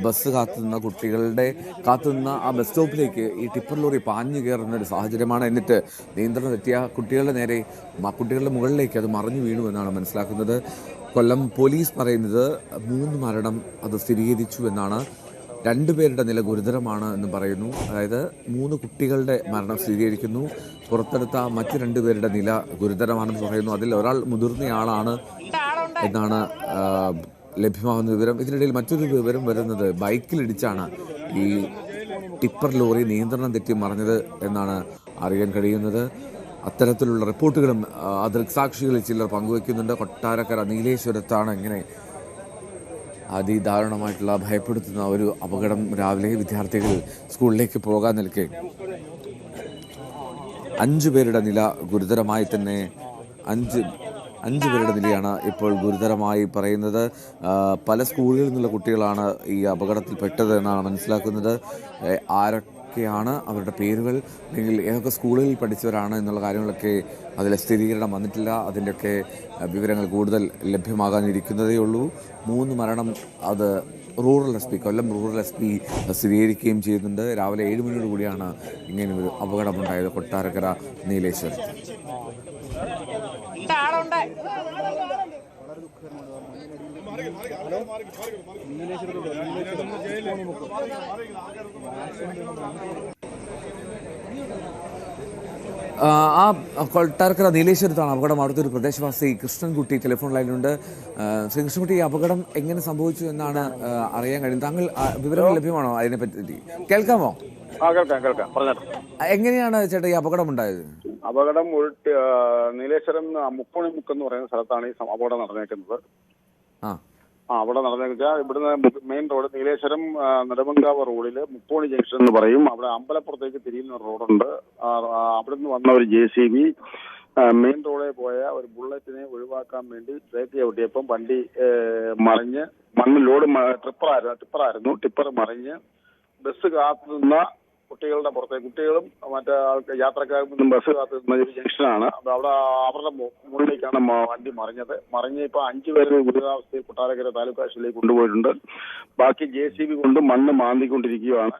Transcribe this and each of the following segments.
Bus കാത്തുനിന്ന കാത്തുനിന്ന ആ bus സ്റ്റോപ്പിലേക്ക് ഈ tipper lorry പാഞ്ഞു കയറുന്ന ഒരു സാഹചര്യമാണ്. എന്നിട്ട് നിയന്ത്രണം തെറ്റിയ കുട്ടികളുടെ മുകളിലേക്ക് അത് മറിഞ്ഞു വീണു എന്നാണ് മനസ്സിലാക്കുന്നത്. കൊല്ലം പോലീസ് പറയുന്നത് 3 മരണം അത് സ്ഥിരീകരിച്ചു എന്നാണ്. 2 പേരുടെ നില ഗുരുതരമാണ് എന്ന് പറയുന്നു. അതായത് 3 കുട്ടികളുടെ മരണം സ്ഥിരീകരിക്കുന്നു. പുറത്തെടുത്ത മറ്റ് 2 പേരുടെ നില ഗുരുതരമാണെന്ന് പറയുന്നു. അതിൽ ഒരാൾ മുതിർന്നയാളാണ് എന്നാണ് ലഭ്യമാകുന്ന വിവരം. ഇതിനിടയിൽ മറ്റൊരു വിവരം വരുന്നത് ബൈക്കിലിടിച്ചാണ് ഈ ടിപ്പർ ലോറി നിയന്ത്രണം തെറ്റി മറിഞ്ഞത് എന്നാണ് അറിയാൻ കഴിയുന്നത്. അത്തരത്തിലുള്ള റിപ്പോർട്ടുകളും ദൃക്സാക്ഷികളിൽ ചിലർ പങ്കുവയ്ക്കുന്നുണ്ട്. കൊട്ടാരക്കര നീലേശ്വരത്താണ് ഇങ്ങനെ അതിദാരുണമായിട്ടുള്ള ഭയപ്പെടുത്തുന്ന ഒരു അപകടം. രാവിലെ വിദ്യാർത്ഥികൾ സ്കൂളിലേക്ക് പോകാൻ നിൽക്കെ 5 പേരുടെ നില ഗുരുതരമായി തന്നെ 5 പേരുടെ നിലയാണ് ഇപ്പോൾ ഗുരുതരമായി പറയുന്നത്. പല സ്കൂളുകളിൽ നിന്നുള്ള കുട്ടികളാണ് ഈ അപകടത്തിൽപ്പെട്ടത് എന്നാണ് മനസ്സിലാക്കുന്നത്. ആരൊക്കെയാണ്, അവരുടെ പേരുകൾ, അല്ലെങ്കിൽ ഏതൊക്കെ സ്കൂളുകളിൽ പഠിച്ചവരാണ് എന്നുള്ള കാര്യങ്ങളൊക്കെ അതിൽ സ്ഥിരീകരണം വന്നിട്ടില്ല. അതിൻ്റെയൊക്കെ വിവരങ്ങൾ കൂടുതൽ ലഭ്യമാകാനിരിക്കുന്നതേ ഉള്ളൂ. 3 മരണം അത് കൊല്ലം റൂറൽ എസ് പി സ്ഥിരീകരിക്കുകയും ചെയ്യുന്നുണ്ട്. രാവിലെ 7 മണിയോട് കൂടിയാണ് ഇങ്ങനെയൊരു അപകടമുണ്ടായത് കൊട്ടാരക്കര നീലേശ്വരത്ത്. കൊട്ടാരക്കര നീലേശ്വരത്താണ് അപകടം. അവിടുത്തെ ഒരു പ്രദേശവാസി കൃഷ്ണൻകുട്ടി ടെലിഫോൺ ലൈനിലുണ്ട്. ശ്രീ കൃഷ്ണൻകുട്ടി, ഈ അപകടം എങ്ങനെ സംഭവിച്ചു എന്നാണ് അറിയാൻ കഴിയുന്നത്. താങ്കൾ വിവരങ്ങൾ ലഭ്യമാണോ അതിനെപ്പറ്റി? കേൾക്കാമോ? കേൾക്കാം. എങ്ങനെയാണ് ചേട്ടാ ഈ അപകടം ഉണ്ടായത്? അപകടം നീലേശ്വരം മുക്കോണിമുക്ക് എന്ന് പറയുന്ന സ്ഥലത്താണ് ഈ അപകടം നടന്നേക്കുന്നത്. അവിടെ നടന്നേച്ചാൽ ഇവിടുന്ന് മെയിൻ റോഡ് നീലേശ്വരം നെടുമങ്കാവ് റോഡില് മുക്കോണി ജംഗ്ഷൻ എന്ന് പറയും. അവിടെ അമ്പലപ്പുറത്തേക്ക് തിരിയുന്ന റോഡുണ്ട്. അവിടുന്ന് വന്ന ഒരു JCB മെയിൻ റോഡിൽ പോയ ഒരു ബുള്ളറ്റിനെ ഒഴിവാക്കാൻ വേണ്ടി ബ്രേക്ക് ചവിട്ടിയപ്പം വണ്ടി മറിഞ്ഞ് ലോഡ് ടിപ്പർ മറിഞ്ഞ് ബസ് കാത്തുനിന്ന കുട്ടികളുടെ കുട്ടികളും മറ്റേ യാത്രക്കാർക്കും ബസ് കാത്തുനിന്ന ഒരു ജംഗ്ഷനാണ്. അവിടെ അവരുടെ മുകളിലേക്കാണ് വണ്ടി മറിഞ്ഞ് ഇപ്പൊ 5 പേര് ഗുരുതരാവസ്ഥയിൽ കൊട്ടാരക്കര താലൂക്ക് ആശുപത്രിയിലേക്ക് കൊണ്ടുപോയിട്ടുണ്ട്. ബാക്കി JCB കൊണ്ട് മണ്ണ് മാന്തിക്കൊണ്ടിരിക്കുകയാണ്.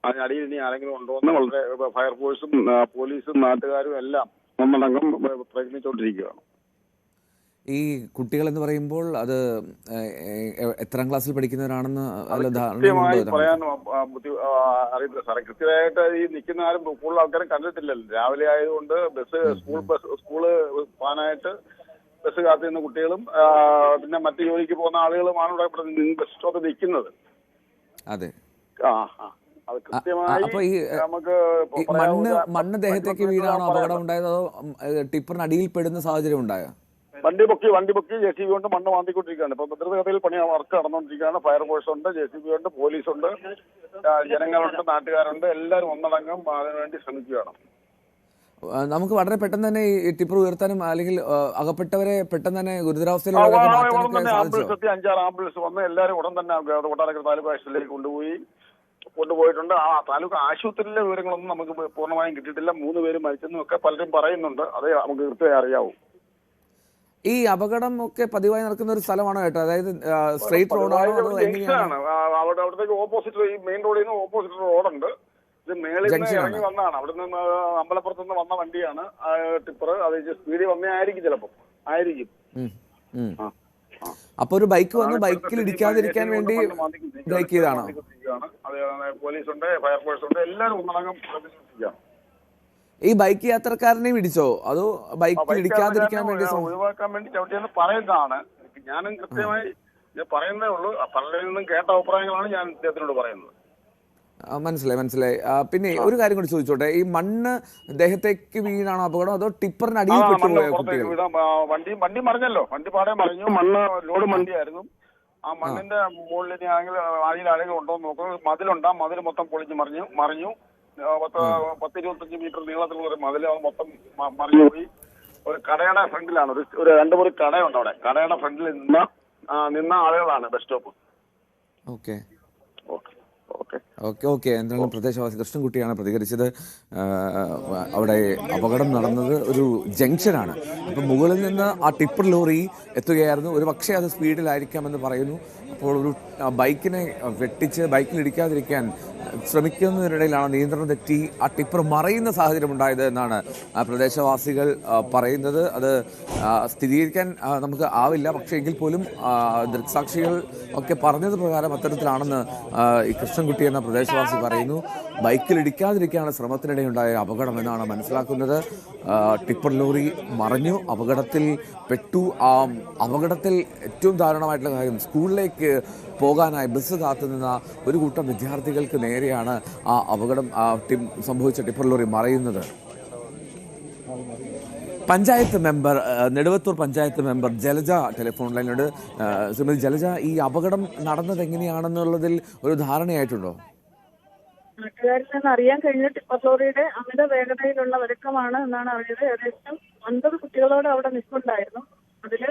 അതിനടിയിൽ ഇനി ആരെങ്കിലും ഉണ്ടോയെന്ന് വളരെ ഫയർഫോഴ്സും പോലീസും നാട്ടുകാരും എല്ലാം ഒന്നടങ്കം പ്രയത്നിച്ചുകൊണ്ടിരിക്കുകയാണ്. ഈ കുട്ടികൾ എന്ന് പറയുമ്പോൾ അത് എത്രാം ക്ലാസ്സിൽ പഠിക്കുന്നവരാണെന്ന് പറയാൻ അറിയില്ല സാറേ. കൃത്യമായിട്ട് ഈ നിൽക്കുന്ന ആരും കൂടുതൽ ആൾക്കാരും കണ്ടിട്ടില്ലല്ലോ. രാവിലെ ആയതുകൊണ്ട് സ്കൂള് പോകാനായിട്ട് ബസ് കാത്തുനിന്ന കുട്ടികളും പിന്നെ മറ്റു ജോലിക്ക് പോകുന്ന ആളുകളുമാണ് ഇവിടെ ബസ് സ്റ്റോപ്പ് നിൽക്കുന്നത്. അതെ. അത് കൃത്യമായി നമുക്ക് മണ്ണ് ദേഹത്തേക്ക് വീണാണോ അപകടം ഉണ്ടായത്, അതോ ടിപ്പറിന് അടിയിൽ പെടുന്ന സാഹചര്യം ഉണ്ടായോ? വണ്ടി പൊക്കി JCB കൊണ്ട് മണ്ണ് മാന്തിക്കൊണ്ടിരിക്കുകയാണ്. ഇപ്പൊ ഭദ്രതയിൽ വർക്ക് നടന്നുകൊണ്ടിരിക്കുകയാണ്. ഫയർഫോഴ്സ് ഉണ്ട്, JCB ഉണ്ട്, പോലീസുണ്ട്, ജനങ്ങളുണ്ട്, നാട്ടുകാരുണ്ട്. എല്ലാവരും ഒന്നടങ്കം അതിനുവേണ്ടി ശ്രമിക്കുകയാണ്. നമുക്ക് വളരെ പെട്ടെന്ന് തന്നെ ഈ ടിപ്പർ ഉയർത്താനും അല്ലെങ്കിൽ അകപ്പെട്ടവരെ പെട്ടെന്ന് തന്നെ ഗുരുതരാവസ്ഥയിൽ 5-6 ആംബുലൻസ് വന്ന് എല്ലാവരും ഉടൻ തന്നെ കൊട്ടാരക്കര താലൂക്ക് ആശുപത്രിയിലേക്ക് കൊണ്ടുപോയിട്ടുണ്ട്. ആ താലൂക്ക് ആശുപത്രിയിലെ വിവരങ്ങളൊന്നും നമുക്ക് പൂർണ്ണമായും കിട്ടിയിട്ടില്ല. 3 പേര് മരിച്ചെന്നും ഒക്കെ പലരും പറയുന്നുണ്ട്. അതേ നമുക്ക് കൃത്യമായി അറിയാവൂ. ഈ അപകടം ഒക്കെ പതിവായി നടക്കുന്ന ഒരു സ്ഥലമാണോ കേട്ടോ? അതായത് സ്ട്രെയിറ്റ് റോഡാണോ? അവിടത്തേക്ക് ഓപ്പോസിറ്റ് ഈ മെയിൻ റോഡിൽ നിന്ന് ഓപ്പോസിറ്റ് റോഡുണ്ട്. ഇത് മേളിൽ നിന്ന് ഇറങ്ങി വന്നതാണ്. അവിടെ നിന്ന് അമ്പലപ്പുറത്ത് നിന്ന് വന്ന വണ്ടിയാണ് ടിപ്പർ. അത് സ്പീഡിൽ വന്നേ ആയിരിക്കും, ചിലപ്പോൾ ആയിരിക്കും. അപ്പൊ ഒരു ബൈക്ക് വന്ന് ബൈക്കിൽ ഇടിക്കാതിരിക്കാൻ വേണ്ടി ബ്രേക്ക് ചെയ്താണ്. പോലീസുണ്ട്, ഫയർഫോഴ്സ് ഉണ്ട്, എല്ലാവരും ഒന്നടങ്കം ശ്രദ്ധിച്ചിരിക്കുകയാണ്. ഈ ബൈക്ക് യാത്രക്കാരനെയും ഇടിച്ചോ, അതോ ബൈക്കിൽ ഇടിക്കാതിരിക്കാൻ വേണ്ടി ഒഴിവാക്കാൻ വേണ്ടി ചവിട്ടിയെന്ന് പറയുന്നതാണ്. ഞാനും കൃത്യമായി പറയുന്നേ ഉള്ളൂ. പലരിൽ നിന്നും കേട്ട അഭിപ്രായങ്ങളാണ് ഞാൻ ഇദ്ദേഹത്തിനോട് പറയുന്നത്. മനസ്സിലായി. പിന്നെ ഒരു കാര്യം കൂടി ചോദിച്ചോട്ടെ, ഈ മണ്ണ് ദേഹത്തേക്ക് വീണാണോ അപകടം, അതോ ടിപ്പറിന് അടിയിൽ വണ്ടി മറിഞ്ഞല്ലോ, വണ്ടി പാടെ മറിഞ്ഞു. മണ്ണ് ലോഡ് വണ്ടിയായിരുന്നു. ആ മണ്ണിന്റെ മുകളിൽ അടിയിൽ ആളുകൾ ഉണ്ടോ എന്ന് നോക്കുന്നത്. മതിലുണ്ടാ, മതിൽ മൊത്തം പൊളിച്ച് മറിഞ്ഞു. 10-25 മീറ്റർ നീളത്തിലുള്ള ഒരു മതിൽ മൊത്തം മറിഞ്ഞുപോയി. ഒരു കടയുടെ ഫ്രണ്ടിലാണ്, ഒരു 2-3 കടയുണ്ട് അവിടെ. കടയുടെ ഫ്രണ്ടിൽ നിന്ന ആളുകളാണ് ബസ് സ്റ്റോപ്പ്. ഓക്കെ. എന്തായാലും പ്രദേശവാസി കൃഷ്ണൻകുട്ടിയാണ് പ്രതികരിച്ചത്. അവിടെ അപകടം നടന്നത് ഒരു ജംഗ്ഷനാണ്. അപ്പം മുകളിൽ നിന്ന് ആ ടിപ്പർ ലോറി എത്തുകയായിരുന്നു. ഒരു പക്ഷേ അത് സ്പീഡിലായിരിക്കാമെന്ന് പറയുന്നു. അപ്പോൾ ഒരു ബൈക്കിനെ വെട്ടിച്ച് ബൈക്കിലിടിക്കാതിരിക്കാൻ ശ്രമിക്കുന്നതിനിടയിലാണ് നിയന്ത്രണം തെറ്റി ആ ടിപ്പർ മറയുന്ന സാഹചര്യം ഉണ്ടായത് എന്നാണ് പ്രദേശവാസികൾ പറയുന്നത്. അത് സ്ഥിരീകരിക്കാൻ നമുക്ക് ആവില്ല, പക്ഷേ എങ്കിൽ പോലും ദൃക്സാക്ഷികൾ ഒക്കെ പറഞ്ഞത് പ്രകാരം അത്തരത്തിലാണെന്ന് ഈ കൃഷ്ണൻകുട്ടി എന്ന പ്രദേശവാസി പറയുന്നു. ബൈക്കിലിടിക്കാതിരിക്കാനുള്ള ശ്രമത്തിനിടെയുണ്ടായ അപകടമെന്നാണ് മനസ്സിലാക്കുന്നത്. ടിപ്പർ ലോറി മറിഞ്ഞു, അപകടത്തിൽ പെട്ടു. ആ അപകടത്തിൽ ഏറ്റവും ദാരുണമായിട്ടുള്ള കാര്യം, സ്കൂളിലേക്ക് പോകാനായി ബസ് കാത്തുനിന്ന ഒരു കൂട്ടം വിദ്യാർത്ഥികൾക്ക് നേരെയാണ് ആ അപകടം സംഭവിച്ച ടിപ്പർ ലോറി മറയുന്നത്. Panchayat member, Neduvathur panchayat member Jalaja telephone ലൈനിലോട്. ശ്രീമതി ജലജ, ഈ അപകടം നടന്നത് എങ്ങനെയാണെന്നുള്ളതിൽ ഒരു ധാരണയായിട്ടുണ്ടോ? നാട്ടുകാരിൽ നിന്ന് അറിയാൻ കഴിഞ്ഞ ടിപ്പർ ലോറിയുടെ അമിത വേഗതയിലുള്ള ഒരുക്കമാണ് എന്നാണ് അറിഞ്ഞത്. ഏകദേശം 9 കുട്ടികളോട് അവിടെ നിൽപ്പുണ്ടായിരുന്നു. അതിൽ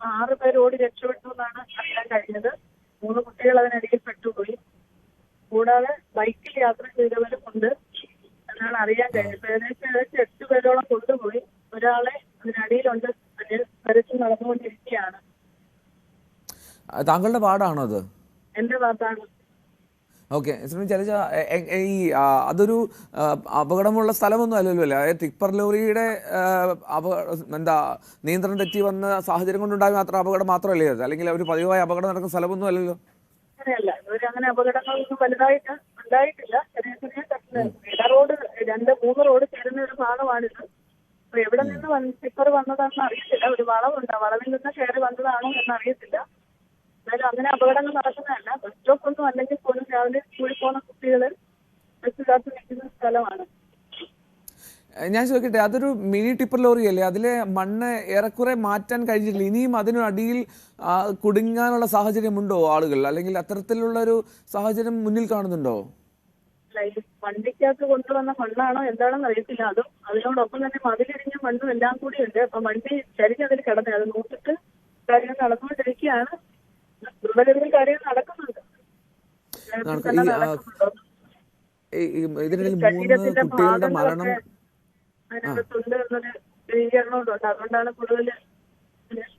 6 പേർ ഓടി രക്ഷപ്പെട്ടു എന്നാണ് അറിയാൻ കഴിഞ്ഞത്. 3 കുട്ടികൾ അതിനടിയിൽ പെട്ടുപോയി. കൂടാതെ ബൈക്കിൽ യാത്ര ചെയ്തവരും ഉണ്ട് എന്നാണ് അറിയാൻ കഴിഞ്ഞത്. ഏകദേശം 8 പേരോളം കൊണ്ടുപോയി. ഒരാളെ അതിനടിയിലുണ്ട്, തെരച്ചിൽ നടന്നുകൊണ്ടിരിക്കുകയാണ്. താങ്കളുടെ വാർഡാണോ അത്? എന്റെ വാർഡാണ്. ഓക്കെ, ശ്രീമതി ജലജ, ഈ അതൊരു അപകടമുള്ള സ്ഥലമൊന്നും അല്ലല്ലോ അല്ലേ? അതായത് ടിപ്പർ ലോറിയുടെ നിയന്ത്രണം തെറ്റി വന്ന സാഹചര്യം കൊണ്ടുണ്ടായ മാത്രം അപകടം മാത്രമല്ലേ അത്? അല്ലെങ്കിൽ ഒരു പതിവായ അപകടം നടക്കുന്ന സ്ഥലമൊന്നും അല്ലല്ലോ? അങ്ങനെയല്ല, അങ്ങനെ അപകടങ്ങളൊന്നും വലുതായിട്ട് ഉണ്ടായിട്ടില്ല. ചെറിയ റോഡ് 2-3 റോഡ് ചേരുന്ന ഒരു ഭാഗമാണിത്. അപ്പൊ എവിടെ നിന്ന് ടിപ്പർ വന്നതാണെന്ന് അറിയത്തില്ല. ഒരു വളവുണ്ട്, വളവിൽ നിന്ന് കയറി വന്നതാണോ എന്ന് അറിയത്തില്ല. എന്നാലും അങ്ങനെ അപകടങ്ങൾ നടക്കുന്നതല്ല. ബസ് സ്റ്റോപ്പ് ഒന്നും അല്ലെങ്കിൽ പോലും രാവിലെ സ്കൂളിൽ പോകുന്ന കുട്ടികൾ ബസ് കാത്ത് നിൽക്കുന്ന സ്ഥലമാണ്. ഞാൻ ചോദിക്കട്ടെ, അതൊരു മിനി ടിപ്പർ ലോറി അല്ലേ? അതിലെ മണ്ണ് ഏറെക്കുറെ മാറ്റാൻ കഴിഞ്ഞിട്ടില്ല. ഇനിയും അതിനടിയിൽ കുടുങ്ങാനുള്ള സാഹചര്യമുണ്ടോ ആളുകൾ? അല്ലെങ്കിൽ അത്തരത്തിലുള്ള ഒരു സാഹചര്യം മുന്നിൽ കാണുന്നുണ്ടോ? ഈ വണ്ടിക്കകത്ത് കൊണ്ടുവന്ന മണ്ണാണോ എന്താണെന്ന് അറിയത്തില്ല. അതും അതിനോടൊപ്പം തന്നെ മതിലിടിഞ്ഞ മണ്ണും എല്ലാം കൂടി ഉണ്ട്. അപ്പൊ വണ്ടി ചരിഞ്ഞതിൽ കിടന്നേ, അത് നോക്കിട്ട് കാര്യങ്ങൾ നടന്നുകൊണ്ടിരിക്കുകയാണ്. ദുർബലതയിൽ കാര്യങ്ങൾ നടക്കുന്നുണ്ട്. ഇതിനിടയിൽ 3 കുട്ടികളുടെ മരണം അതിനകത്തുണ്ട് എന്നൊരു സ്ഥിരീകരണമുണ്ട്. അതുകൊണ്ടാണ് കൂടുതൽ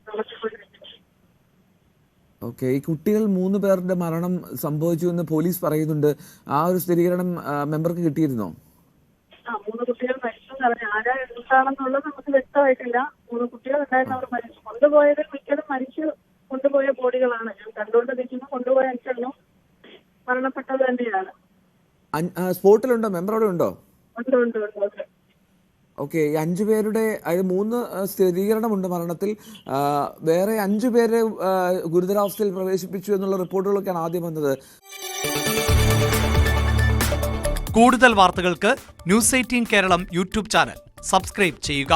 നടത്തിക്കൊണ്ടിരിക്കുന്നത്. ഓക്കെ, ഈ കുട്ടികൾ 3 പേരുടെ മരണം സംഭവിച്ചു എന്ന് പോലീസ് പറയുന്നുണ്ട്. ആ ഒരു സ്ഥിരീകരണം മെമ്പർക്ക് കിട്ടിയിരുന്നോ? 3 കുട്ടികൾ മരിച്ചു എന്ന് പറഞ്ഞു. ആരാ എന്താണെന്നുള്ളത് നമുക്ക് വ്യക്തമായിട്ടില്ല. 3 കുട്ടികൾ ഉണ്ടായിരുന്നു, അവർ മരിച്ചു. കൊണ്ടുപോയത് മിക്കതും മരിച്ചു കൊണ്ടുപോയ ബോഡികളാണ്. ഞാൻ കണ്ടുകൊണ്ട് നിൽക്കുന്ന കൊണ്ടുപോയ 5 എണ്ണം മരണപ്പെട്ടത് തന്നെയാണ്. സ്പോട്ടിലുണ്ടോ? മെമ്പർ അവിടെ ഉണ്ടോ? ഉണ്ട്. ഓക്കെ, ഈ 5 പേരുടെ, അതായത് 3 സ്ഥിരീകരണമുണ്ട് മരണത്തിൽ. വേറെ 5 പേരെ ഗുരുതരാവസ്ഥയിൽ പ്രവേശിപ്പിച്ചു എന്നുള്ള റിപ്പോർട്ടുകളൊക്കെയാണ് ആദ്യം വന്നത്. കൂടുതൽ വാർത്തകൾക്ക് News 18 Keralam YouTube channel subscribe ചെയ്യുക.